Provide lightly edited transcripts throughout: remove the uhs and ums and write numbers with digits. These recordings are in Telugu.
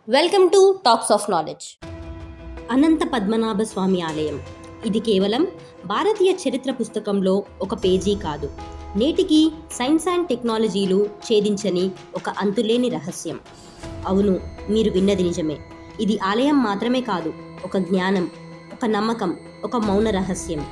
Welcome to talks of knowledge. Anantha Padmanabha Swamy ఆలయం. ఇది కేవలం భారతీయ చరిత్ర పుస్తకంలో ఒక పేజీ కాదు, నేటికి సైన్స్ అండ్ టెక్నాలజీలు ఛేదించని ఒక అంతులేని రహస్యం. అవును, మీరు విన్నది నిజమే. ఇది ఆలయం మాత్రమే కాదు, ఒక జ్ఞానం, ఒక నమ్మకం, ఒక మౌన రహస్యం.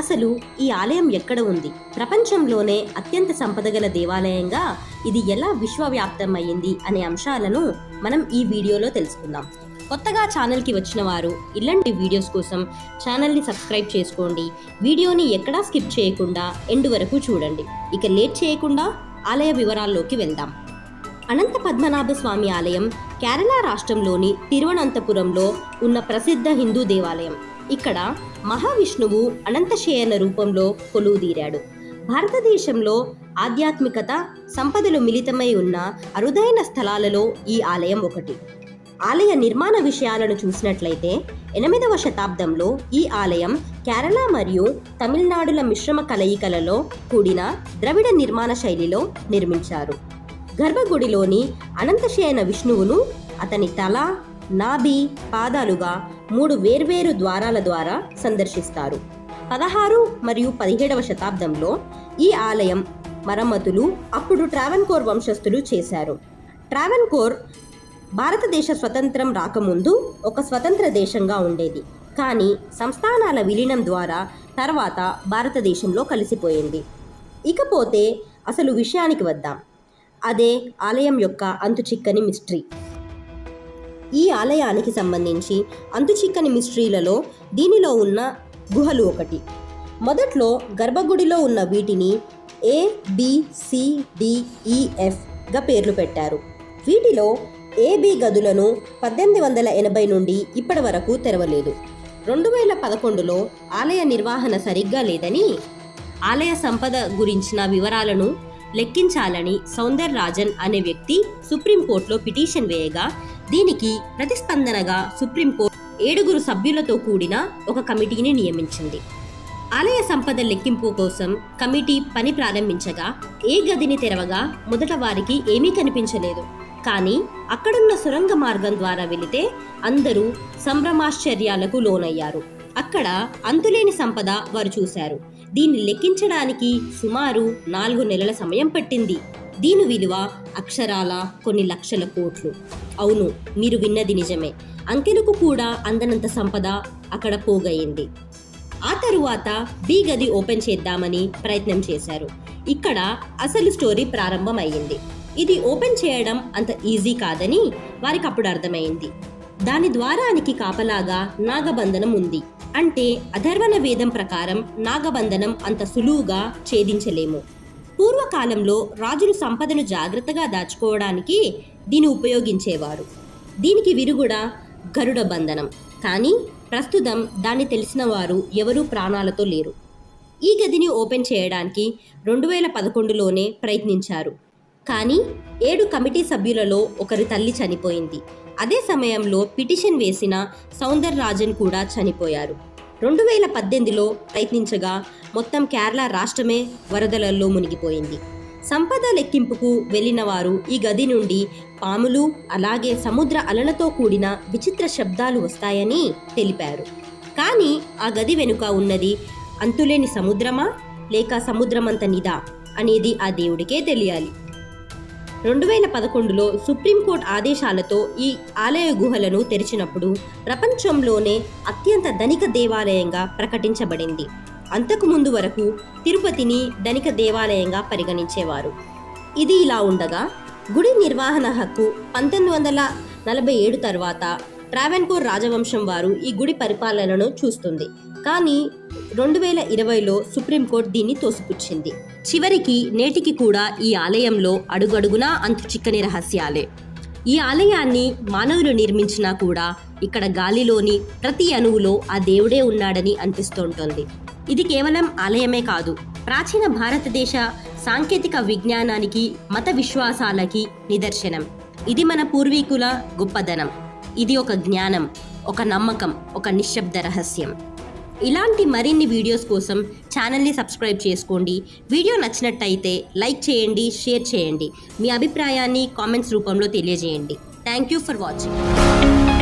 అసలు ఈ ఆలయం ఎక్కడ ఉంది? ప్రపంచంలోనే అత్యంత సంపదగల దేవాలయంగా ఇది ఎలా విశ్వవ్యాప్తమయ్యింది అనే అంశాలను మనం ఈ వీడియోలో తెలుసుకుందాం. కొత్తగా ఛానల్కి వచ్చిన వారు ఇలాంటి వీడియోస్ కోసం ఛానల్ని సబ్స్క్రైబ్ చేసుకోండి. వీడియోని ఎక్కడా స్కిప్ చేయకుండా ఎండ్ వరకు చూడండి. ఇక లేట్ చేయకుండా ఆలయ వివరాల్లోకి వెళ్దాం. అనంత పద్మనాభ స్వామి ఆలయం కేరళ రాష్ట్రంలోని తిరువనంతపురంలో ఉన్న ప్రసిద్ధ హిందూ దేవాలయం. ఇక్కడ మహావిష్ణువు అనంతశయన రూపంలో కొలువుదీరాడు. భారతదేశంలో ఆధ్యాత్మికత సంపదలు మిళితమై ఉన్న అరుదైన స్థలాలలో ఈ ఆలయం ఒకటి. ఆలయ నిర్మాణ విషయాలను చూసినట్లయితే 8వ శతాబ్దంలో ఈ ఆలయం కేరళ మరియు తమిళనాడుల మిశ్రమ కలయికలలో కూడిన ద్రవిడ నిర్మాణ శైలిలో నిర్మించారు. గర్భగుడిలోని అనంతశయన విష్ణువును అతని తల, నాభి, పాదాలుగా 3 వేర్వేరు ద్వారాల ద్వారా సందర్శిస్తారు. 16 మరియు 17వ శతాబ్దంలో ఈ ఆలయం మరమ్మతులు అప్పుడు ట్రావెన్కోర్ వంశస్థులు చేశారు. ట్రావెన్కోర్ భారతదేశ స్వతంత్రం రాకముందు ఒక స్వతంత్ర దేశంగా ఉండేది, కానీ సంస్థానాల విలీనం ద్వారా తర్వాత భారతదేశంలో కలిసిపోయింది. ఇకపోతే అసలు విషయానికి వద్దాం. అదే ఆలయం యొక్క అంతుచిక్కని మిస్టరీ. ఈ ఆలయానికి సంబంధించి అంతుచిక్కని మిస్టరీలలో దీనిలో ఉన్న గుహలు ఒకటి. మొదట్లో గర్భగుడిలో ఉన్న వీటిని ABCDEFగా పేర్లు పెట్టారు. వీటిలో AB గదులను 1880 నుండి ఇప్పటి వరకు తెరవలేదు. 2011లో ఆలయ నిర్వహణ సరిగ్గా లేదని, ఆలయ సంపద గురించిన వివరాలను లెక్కించాలని సౌందర్ రాజన్ అనే వ్యక్తి సుప్రీంకోర్టులో పిటిషన్ వేయగా, దీనికి ప్రతిస్పందనగా సుప్రీంకోర్టు 7 సభ్యులతో కూడిన ఒక కమిటీని నియమించింది. ఆలయ సంపద లెక్కింపు కోసం కమిటీ పని ప్రారంభించగా ఏ గదిని తెరవగా మొదట వారికి ఏమీ కనిపించలేదు. కానీ అక్కడున్న సొరంగ మార్గం ద్వారా వెళితే అందరూ సంభ్రమాశ్చర్యాలకు లోనయ్యారు. అక్కడ అంతులేని సంపద వారు చూశారు. దీన్ని లెక్కించడానికి సుమారు 4 నెలల సమయం పట్టింది. దీని విలువ అక్షరాల కొన్ని లక్షల కోట్లు. అవును, మీరు విన్నది నిజమే. అంకెలకు కూడా అందనంత సంపద అక్కడ పోగయింది. ఆ తరువాత బి గది ఓపెన్ చేద్దామని ప్రయత్నం చేశారు. ఇక్కడ అసలు స్టోరీ ప్రారంభమయ్యింది. ఇది ఓపెన్ చేయడం అంత ఈజీ కాదని వారికి అప్పుడు అర్థమైంది. దాని ద్వారానికి కాపలాగా నాగబంధనం ఉంది. అంటే అథర్వణ వేదం ప్రకారం నాగబంధనం అంత సులువుగా ఛేదించలేము. పూర్వకాలంలో రాజులు సంపదను జాగ్రత్తగా దాచుకోవడానికి దీన్ని ఉపయోగించేవారు. దీనికి విరుగుడ గరుడ బంధనం. కానీ ప్రస్తుతం దాన్ని తెలిసిన వారు ఎవరూ ప్రాణాలతో లేరు. ఈ గదిని ఓపెన్ చేయడానికి 2011లోనే ప్రయత్నించారు. కానీ 7 కమిటీ సభ్యులలో ఒకరి తల్లి చనిపోయింది. అదే సమయంలో పిటిషన్ వేసిన సౌందర్ రాజన్ కూడా చనిపోయారు. 2018లో ప్రయత్నించగా మొత్తం కేరళ రాష్ట్రమే వరదలలో మునిగిపోయింది. సంపద లెక్కింపుకు వెళ్ళిన వారు ఈ గది నుండి పాములు, అలాగే సముద్ర అలలతో కూడిన విచిత్ర శబ్దాలు వస్తాయని తెలిపారు. కానీ ఆ గది వెనుక ఉన్నది అంతులేని సముద్రమా లేక సముద్రమంత నిదా అనేది ఆ దేవుడికే తెలియాలి. 2011లో సుప్రీంకోర్టు ఆదేశాలతో ఈ ఆలయ గుహలను తెరిచినప్పుడు ప్రపంచంలోనే అత్యంత ధనిక దేవాలయంగా ప్రకటించబడింది. అంతకుముందు వరకు తిరుపతిని ధనిక దేవాలయంగా పరిగణించేవారు. ఇది ఇలా ఉండగా గుడి నిర్వహణ హక్కు 1947 తర్వాత ట్రావెన్కోర్ రాజవంశం వారు ఈ గుడి పరిపాలనను చూస్తుంది. కానీ 2020లో సుప్రీంకోర్టు దీన్ని తోసిపుచ్చింది. చివరికి నేటికి కూడా ఈ ఆలయంలో అడుగడుగునా అంతుచిక్కని రహస్యాలే. ఈ ఆలయాన్ని మానవులు నిర్మించినా కూడా ఇక్కడ గాలిలోని ప్రతి అణువులో ఆ దేవుడే ఉన్నాడని అనిపిస్తుంటుంది. ఇది కేవలం ఆలయమే కాదు, ప్రాచీన భారతదేశ సాంకేతిక విజ్ఞానానికి, మత విశ్వాసాలకి నిదర్శనం. ఇది మన పూర్వీకుల గొప్పదనం. ఇది ఒక జ్ఞానం, ఒక నమ్మకం, ఒక నిశ్శబ్ద రహస్యం. ఇలాంటి మరిన్ని వీడియోస్ కోసం ఛానల్ని సబ్స్క్రైబ్ చేసుకోండి. వీడియో నచ్చినట్టయితే లైక్ చేయండి, షేర్ చేయండి. మీ అభిప్రాయాన్ని కామెంట్స్ రూపంలో తెలియజేయండి. Thank thank you for watching.